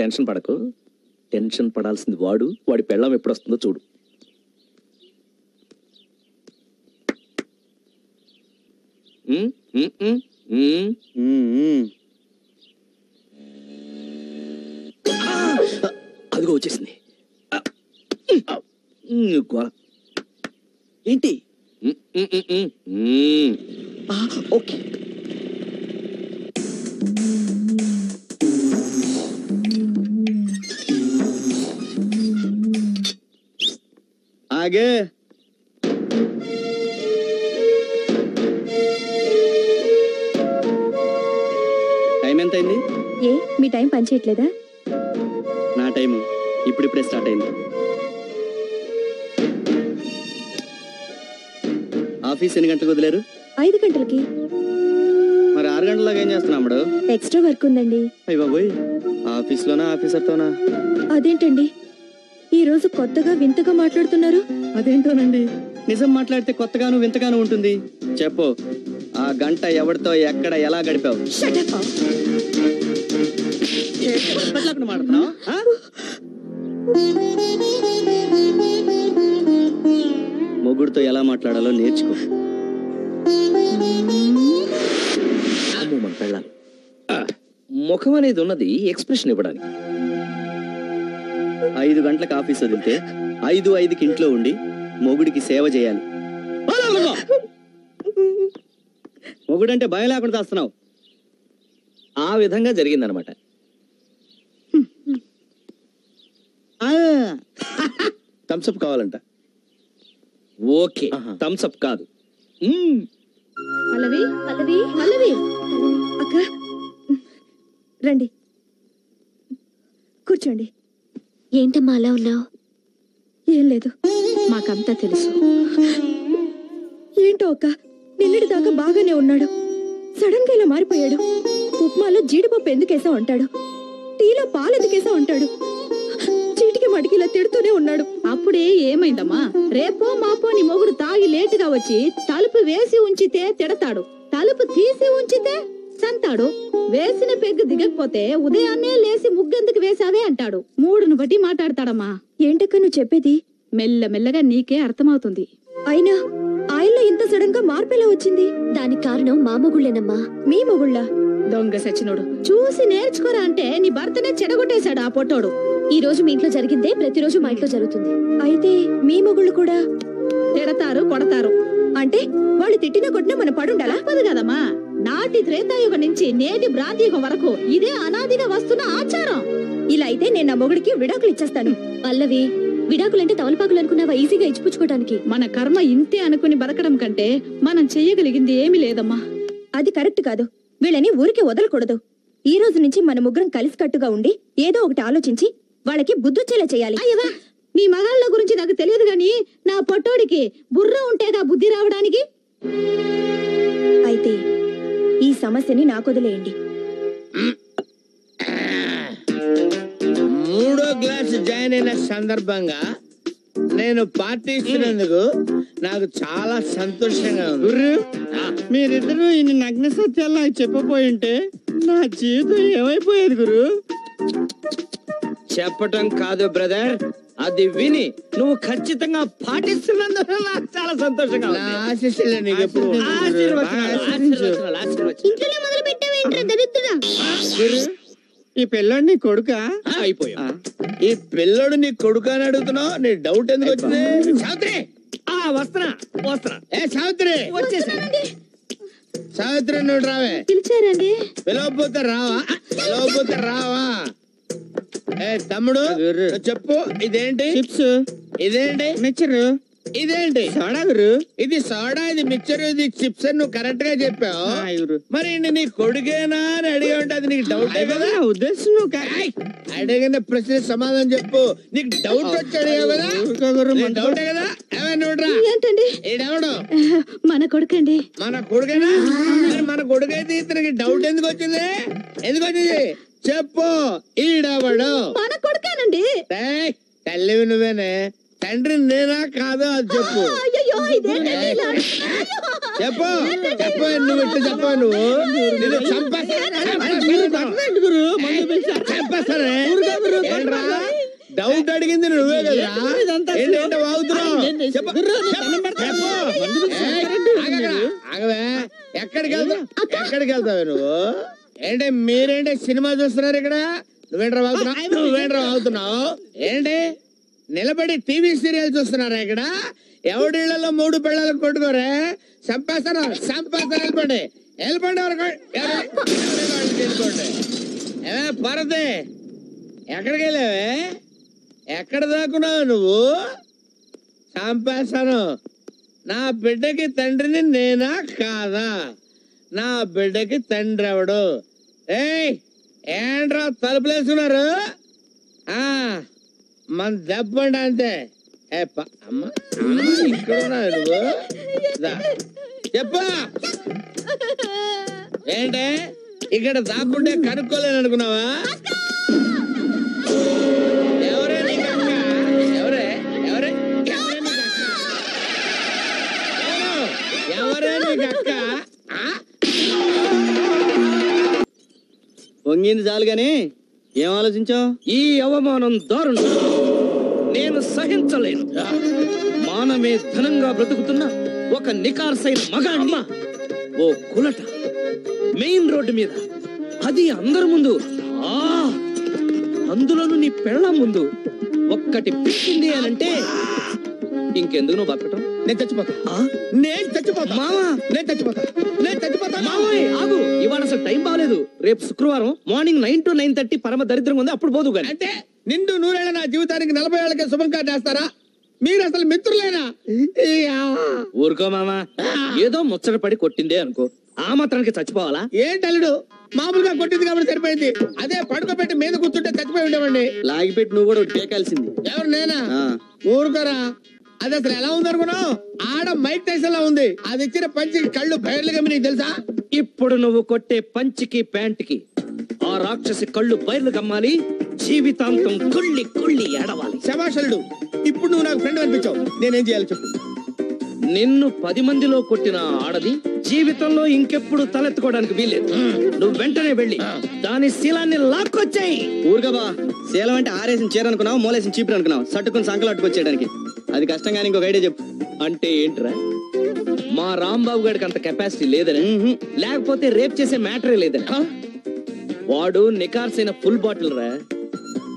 Tension పడకు. Tension పడాల్సింది వాడి పెళ్ళం ఎప్పుడు వస్తుందో చూడు. అదిగో వచ్చేసింది. ఏంటి? ఓకే. ఆగే. టైం ఎంత అయింది? ఏ మీ టైం పనిచేయట్లేదా? నా టైము ఇప్పుడిప్పుడే స్టార్ట్ అయింది. ఆఫీస్ ఎన్ని గంటలకు వదిలేరు? 5 గంటలకి. మరి 6 గంటలకు ఏం చేస్తున్నాడు? ఎక్స్ట్రా వర్క్ ఉందండి. అయ్య బాబోయ్, ఆఫీస్లోనా ఆఫీసర్తోనా? అదేంటండి ఈ రోజు కొత్తగా వింతగా మాట్లాడుతున్నారు? అదేంటోనండి, నిజం మాట్లాడితే కొత్తగాను వింతగాను ఉంటుంది. చెప్పు, ఆ గంట ఎవరితో ఎక్కడ ఎలా గడిపావు? మొగుడితో ఎలా మాట్లాడాలో నేర్చుకో. మన పెళ్ళాలి ముఖం అనేది ఉన్నది ఎక్స్ప్రెషన్ ఇవ్వడానికి. 5 గంటలకు ఆఫీస్ వదిలితే 5:05కి ఇంట్లో ఉండి మొగుడికి సేవ చేయాలి. మొగుడంటే భయం లేకుండా చేస్తున్నావు. ఆ విధంగా జరిగిందనమాట. థమ్స్అప్ కావాలంట. ఓకే, థమ్స్అప్ కాదు. పల్లవి పల్లవి పల్లవి అక్క రండి, కూర్చోండి. ఏంటమ్మా అలా ఉన్నావు? ఏం లేదు, మాకంతా తెలుసు. ఏంటో అక్క, నిన్నటి దాకా బాగానే ఉన్నాడు, సడన్ గా ఇలా మారిపోయాడు. ఉప్మాలో జీడిపప్పు ఎందుకేసా ఉంటాడు, టీలో పాలు ఎందుకేసా ఉంటాడు, చీటికి మడికి ఇలా తిడుతూనే ఉన్నాడు. అప్పుడే ఏమైందమ్మా? రేపో మాపో నీ మొగుడు తాగి లేటుగా వచ్చి తలుపు వేసి ఉంచితే తిడతాడు, తలుపు తీసి ఉంచితే సంతాడు. వేసిన పెగ్గు దిగకపోతే ఉదయాన్నే లేసి ముగ్గెందుకు వేసావే అంటాడు. మూడును బట్టి మాట్లాడతాడమ్మా. ఏంటక్క నువ్వు చెప్పేది? మెల్లమెల్లగా నీకే అర్థమవుతుంది. అయినా ఆయనలో ఇంత సడన్ గా మార్పు ఎలా వచ్చింది? దానికి కారణం మా మొగుళ్ళేనమ్మా. మీ మొగుళ్ళ? దొంగ సచ్చినోడు, చూసి నేర్చుకోరా అంటే నీ భర్తనే చెడగొట్టేశాడు ఆ పొట్టోడు. ఈ రోజు మీ ఇంట్లో జరిగిందే ప్రతిరోజు మా ఇంట్లో జరుగుతుంది. అయితే మీ మొగుళ్ళు కూడా తిడతారు, కొడతారు. అంటే వాళ్ళు తిట్టినా కొట్టినా మన పడుండాలా? తప్పదు కదమ్మా. నాటి త్రేతాయుగం నుంచి నేటి భ్రాంతియుగం వరకు ఇదే అనాదిగా వస్తున్న ఆచారం. ఇలా అయితే నేను నా మొగుడికి విడాకులు ఇచ్చేస్తాను. పల్లవి, విడాకులంటే తవలపాకులు అనుకున్నావా ఈజీగా ఇచ్చిపుచ్చుకోవడానికి? మన కర్మ ఇంతే అనుకుని బతకడం కంటే మనం చెయ్యగలిగింది ఏమీ లేదమ్మా. అది కరెక్ట్ కాదు. వీళ్ళని ఊరికే వదలకూడదు. ఈ రోజు నుంచి మన ముగ్గురం కలిసికట్టుగా ఉండి ఏదో ఒకటి ఆలోచించి వాళ్ళకి బుద్ధొచ్చేలా చేయాలి. అయ్యవా, నీ మగాళ్ళ గురించి నాకు తెలియదు గాని నా పొట్టోడికి బుర్ర ఉంటేగా బుద్ధి రావడానికి. అయితే ఈ సమస్యని నాకొదిలేయండి. 3వ క్లాస్ జాయిన్ అయిన సందర్భంగా నేను పార్టీ ఇచ్చినందుకు నాకు చాలా సంతోషంగా ఉంది. గుర్రు, మీరిద్దరూ ఇన్ని నగ్న సత్యాలు నాకు చెప్పబోయింటే నా జీవితం ఏమైపోయేది గురు? చెప్పటం కాదు బ్రదర్, అది విని నువ్వు ఖచ్చితంగా పాటిస్తున్నందుకు నాకు చాలా సంతోషంగా ఉంది. ఆశీస్సులే నీకు ఎప్పుడు. గురు, ఈ పిల్లోడు నీ కొడుకా? అయిపోయా. ఈ పిల్లడు నీ కొడుకు అని అడుగుతున్నావు, నీ డౌట్ ఎందుకు వచ్చింది? సావిత్రి, వస్తున్నా. ఏ సావిత్రి, వచ్చేసా. సావిత్రి నువ్వు రావే. పిలిచారండి? పిలవపోతే రావా? ఏ తమ్ముడు, నువ్వు చెప్పు, ఇదేంటి? చిప్స్. ఇదేంటి? మిక్చర్. ఇదేంటి? సోడా గురు. ఇది సోడా, ఇది మిక్చర్, ఇది చిప్స్ అని నువ్వు కరెక్ట్ గా చెప్పావు. మరి నీ కొడుకేనా అని అడిగి ఉంటే అది నీకు డౌట్ కదా? ఉద్దేశం నువ్వు అడిగిన ప్రశ్న సమాధానం చెప్పు. నీకు డౌట్ వచ్చి అడిగావు కదా? డౌటే కదా? ఏంటండి? ఈడెవడు? మన కొడుకండి. మన కొడుకేనా? మన కొడుకైతే ఇతనికి డౌట్ ఎందుకు వచ్చింది? చెప్పు, ఈడెవడు? మన కొడుకేనండి. తల్లివి నువ్వేనే, తండ్రి నేనా కాదో అది చెప్పు. అయ్యో, ఇదేంటండి ఇలా? చెప్పు చెప్పు నువ్వు ఇట్లా చెప్పు నువ్వు నిన్ను చంపేస్తానే డౌట్ అడిగింది నువ్వే కదరా ఏంటంటే వాగుతున్నావు చెప్పు ఆగవే ఎక్కడికి వెళ్తావే నువ్వు ఏంటి మీరేంటి సినిమా చూస్తున్నారు ఇక్కడ నువ్వేంట్రా వాగుతున్నావు ఏంటి నిలబడి టీవీ సీరియల్ చూస్తున్నారా ఇక్కడ ఎవడిళ్లలో 3 పిల్లలకు కొట్టుకోరే చంపేస్తాను వెళ్ళిపోండి వెళ్ళిపోండి ఏమే పరదే ఎక్కడికి వెళ్ళావే ఎక్కడ దాక్కున్నావు నువ్వు చంపేస్తాను నా బిడ్డకి తండ్రిని నేనా కాదా నా బిడ్డకి తండ్రి ఎవడు ఏయ్ ఏంట్రా తలుపులేసుకున్నారు మన దెబ్బండి అంతే అమ్మ ఇక్కడ ఉన్నావు నువ్వు చెప్పు ఏంటే ఇక్కడ దాక్కుంటే కనుక్కోలేను అనుకున్నావా ఎవరే నీకు అక్క ఎవరే నీకు అక్క పొంగింది చాలు గాని ఏం ఆలోచించావు? ఈ అవమానం దారుణం, నేను సహించలేను. మానమే ధనంగా బ్రతుకుతున్న ఒక నికార్సైన మగాణ్ణి ఓ కులట మెయిన్ రోడ్డు మీద, అది అందరి ముందు, అందులోను నీ పెళ్ళం ముందు ఒక్కటి పిచ్చింది అనంటే ఇంకెందుకు నువ్వు బతకటం? నేను చచ్చిపోతా మావా, నేను చచ్చిపోతా మావయ్య ఆగు, ఇవాళ అసలు టైం బాగాలేదు. రేపు శుక్రవారం మార్నింగ్ 9 to 9:30 పరమ దరిద్రంగా ఉంది, అప్పుడు పోదు కానీ. అంటే నిండు 100 ఏళ్ళ నా జీవితానికి 40 ఏళ్ళకే శుభం చేస్తారా? మీరు అసలు మిత్రులేనా? ఊరుకో మామా, ఏదో ముచ్చట పడి కొట్టిందే అనుకో, ఆ మాత్రానికి చచ్చిపోవాలా? ఏంటల్లుడు మామూలుగా కొట్టింది కాబట్టి సరిపోయింది, అదే పడుకోబెట్టి మీద కూర్చుంటే చచ్చిపోయి ఉండేవండి. లాగిపెట్టి నువ్వు కూడా టేకాల్సింది. ఎవరు నేనా? ఊరుకోరా, అది అసలు ఎలా ఉంది అనుకున్నావు? ఆడ మైక్ టైసన్ లా ఉంది. అది ఇచ్చిన పంచికి కళ్ళు బయర్లు గమ్మి, నీకు తెలుసా? ఇప్పుడు నువ్వు కొట్టే పంచికి ప్యాంట్కి ఆ రాక్షసి కళ్ళు బయర్లు కమ్మాలి, జీవితాంతం కుళ్ళి కుళ్ళి ఏడవాలి. శభాషలుడు, ఇప్పుడు నువ్వు నాకు ఫ్రెండ్ అనిపించావు, నేనేం చేయాలి చెప్పు? నిన్ను 10 మందిలో కొట్టిన ఆడది జీవితంలో ఇంకెప్పుడు తలెత్తుకోవడానికి వీల్లేదు. నువ్వు వెంటనే వెళ్ళి దాని శీలాన్ని లాక్కొచ్చాయి. ఊరుగా బా, శీలం అంటే ఆరేసిన చీర అనుకున్నావు, మూలేసిన చీపురు అనుకున్నావు, సట్టుకుని సంకలు అట్టుకొచ్చేయడానికి. అది కష్టం కానీ ఇంకొక ఐడియా చెప్పు. అంటే ఏంట్రా, మా రాంబాబు గారికి అంత కెపాసిటీ లేదని, లేకపోతే రేప్ చేసే మ్యాటరే లేదని? వాడు నికార్సైన ఫుల్ బాటిల్ రా.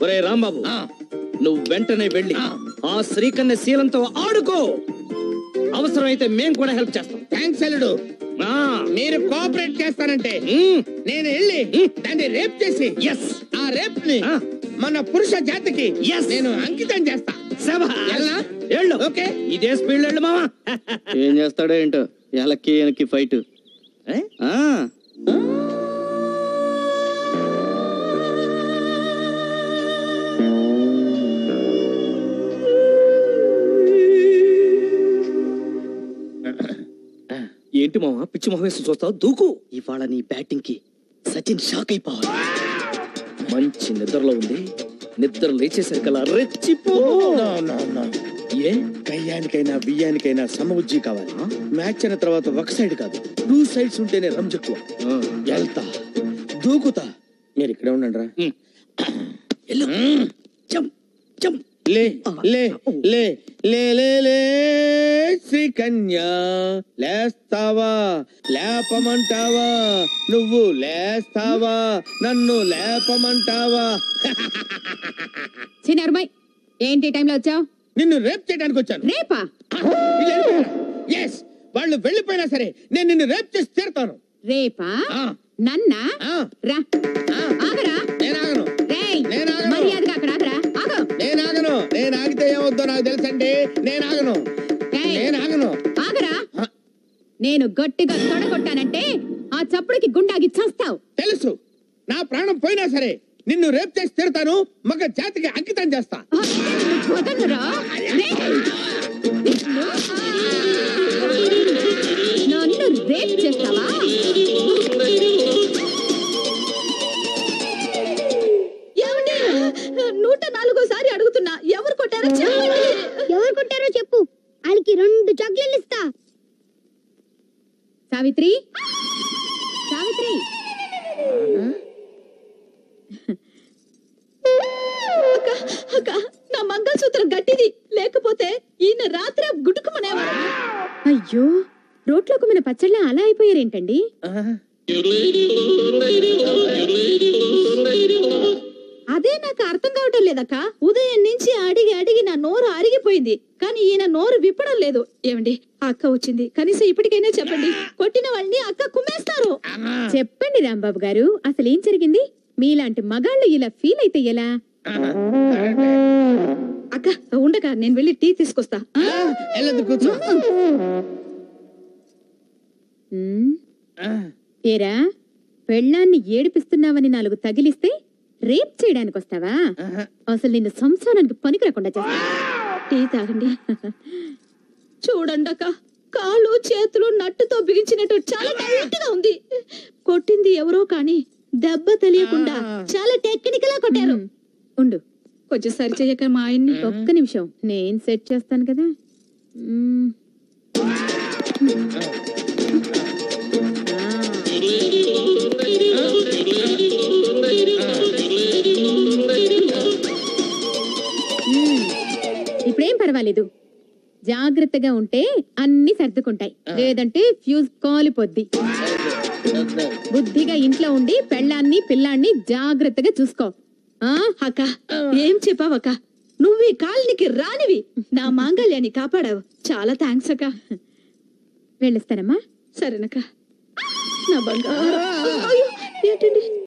ఒరే రాంబాబు, నువ్వు వెంటనే వెళ్ళి ఆ శ్రీకన్య శీలంతో ఆడుకో, అవసరమైతే మేము కూడా హెల్ప్ చేస్తాం. థ్యాంక్స్ అల్లుడు, మీరు కోఆపరేట్ చేస్తానంటే నేను వెళ్ళి దాన్ని రేప్ చేసి ఆ రేప్ ని మన పురుష జాతికి నేను అంకితం చేస్తా. ఓకే, ఇదే స్పీడ్ వెళ్ళు మావా. ఏం చేస్తాడో ఏంటో, ఎలక్కి వెనక్కి ఫైట్. ఏంటి మావా పిచ్చి మొహం వేసి చూస్తావు? దూకు. ఇవాళ నీ బ్యాటింగ్ కి సచిన్ షాక్ అయిపోవాలి. మంచి నిద్రలో ఉంది, నిద్ర లేచేసరికల్లా రెచ్చిపో. ఏ కయ్యానికైనా బియ్యానికైనా సమబుజ్జి కావాలి. మ్యాచ్ అయిన తర్వాత ఒక సైడ్ కాదు, 2 sides ఉంటేనే రంజక్కువ. వెళ్తా, దూకుతా. మీరు ఇక్కడే ఉండండి రా. లే లే లే లే లే లే శ్రీకన్యా, లేస్తావా లేపమంటావా? నువ్వు లేస్తావా నన్ను లేపమంటావా? చిన్నరుమై, ఏంటి టైంలో వచ్చావు? నిన్ను రేప్ చేయడానికి వచ్చాను. రేపా? ఎస్, వాళ్ళు వెళ్ళిపోయినా సరే నేను నిన్ను రేప్ చేసి తీరుతాను. రేపా? నన్నా? రా, ఆగరా. నేను ఆగను. మర్యాదగా అక్కడ ఆగరా. ఆగు. నేను ఆగితే ఏమవుద్దో నాకు తెలుసండి. నేను ఆగను. ఆగరా. నేను గట్టిగా తొడగొట్టానంటే ఆ చప్పుడుకి గుండాగి చస్తావు. తెలుసు, నా ప్రాణం పోయినా సరే నిన్ను రేప్ చేసి తీరుతాను. మగ జాతికి అంకితం చేస్తా. వదలరా. నన్ను రేప్ చేస్తావా? ఏమండి, 104సారి అడుగుతున్నా, ఎవరు కొట్టారో చెప్పండి. ఎవరు కొట్టారో చెప్పు, వాళ్ళకి 2 చాక్లెట్లు ఇస్తా. అక్క నా మంగళసూత్రం గట్టిది, లేకపోతే ఈయన రాత్రి గుడుకుమనేవాడు. అయ్యో, రోట్లోకి మన పచ్చళ్ళ అలా అయిపోయారేంటండి? అదే నాకు అర్థం కావటం లేదక్క. ఉదయం నుంచి అడిగి అడిగి నా నోరు అరిగిపోయింది, కానీ ఈయన నోరు విప్పడం లేదు. ఏమండి, ఆ అక్క వచ్చింది, కనీసం ఇప్పటికైనా చెప్పండి. కొట్టిన వాళ్ళని అక్క కుమ్మేస్తారు. చెప్పండి రాంబాబు గారు, అసలు ఏం జరిగింది? మీలాంటి మగాళ్ళు ఇలా ఫీల్ అయితే ఎలా? అక్క ఉండక నేను వెళ్ళి టీ తీసుకొస్తా. కూర్చో. ఏరా, పెళ్ళాన్ని ఏడిపిస్తున్నావని 4 తగిలిస్తే రేప్ చేయడానికి వస్తావా? అసలు నిన్ను సంసారానికి పనికి రాకుండా చేస్తా. టీ తాగండి. చూడండి అక్క, కాళ్ళు చేతులు నట్టుతో బిగించినట్టు చాలా టైట్ గా ఉంది. కొట్టింది ఎవరో కానీ దెబ్బ తెలియకుండా చాలా టెక్నికల్ గా కొట్టారు. ఉండు, కొంచెం సరి చెయ్యక మా ఆయన్ని. ఒక్క నిమిషం, నేను సెట్ చేస్తాను కదా. ఇప్పుడేం పర్వాలేదు, జాగ్రత్తగా ఉంటే అన్ని సర్దుకుంటాయి, లేదంటే ఫ్యూజ్ కాలిపోద్ది. బుద్ధిగా ఇంట్లో ఉండి పెళ్ళాన్ని పిల్లాన్ని జాగ్రత్తగా చూసుకో. అక్క ఏం చెప్పావక్క, నువ్వు ఈ కాలనికి రానివి, నా మాంగళ్యాన్ని కాపాడావు. చాలా థ్యాంక్స్ అక్క. వెళ్ళిస్తానమ్మా. సరేనక్క. నా బంగారు ఏంటండి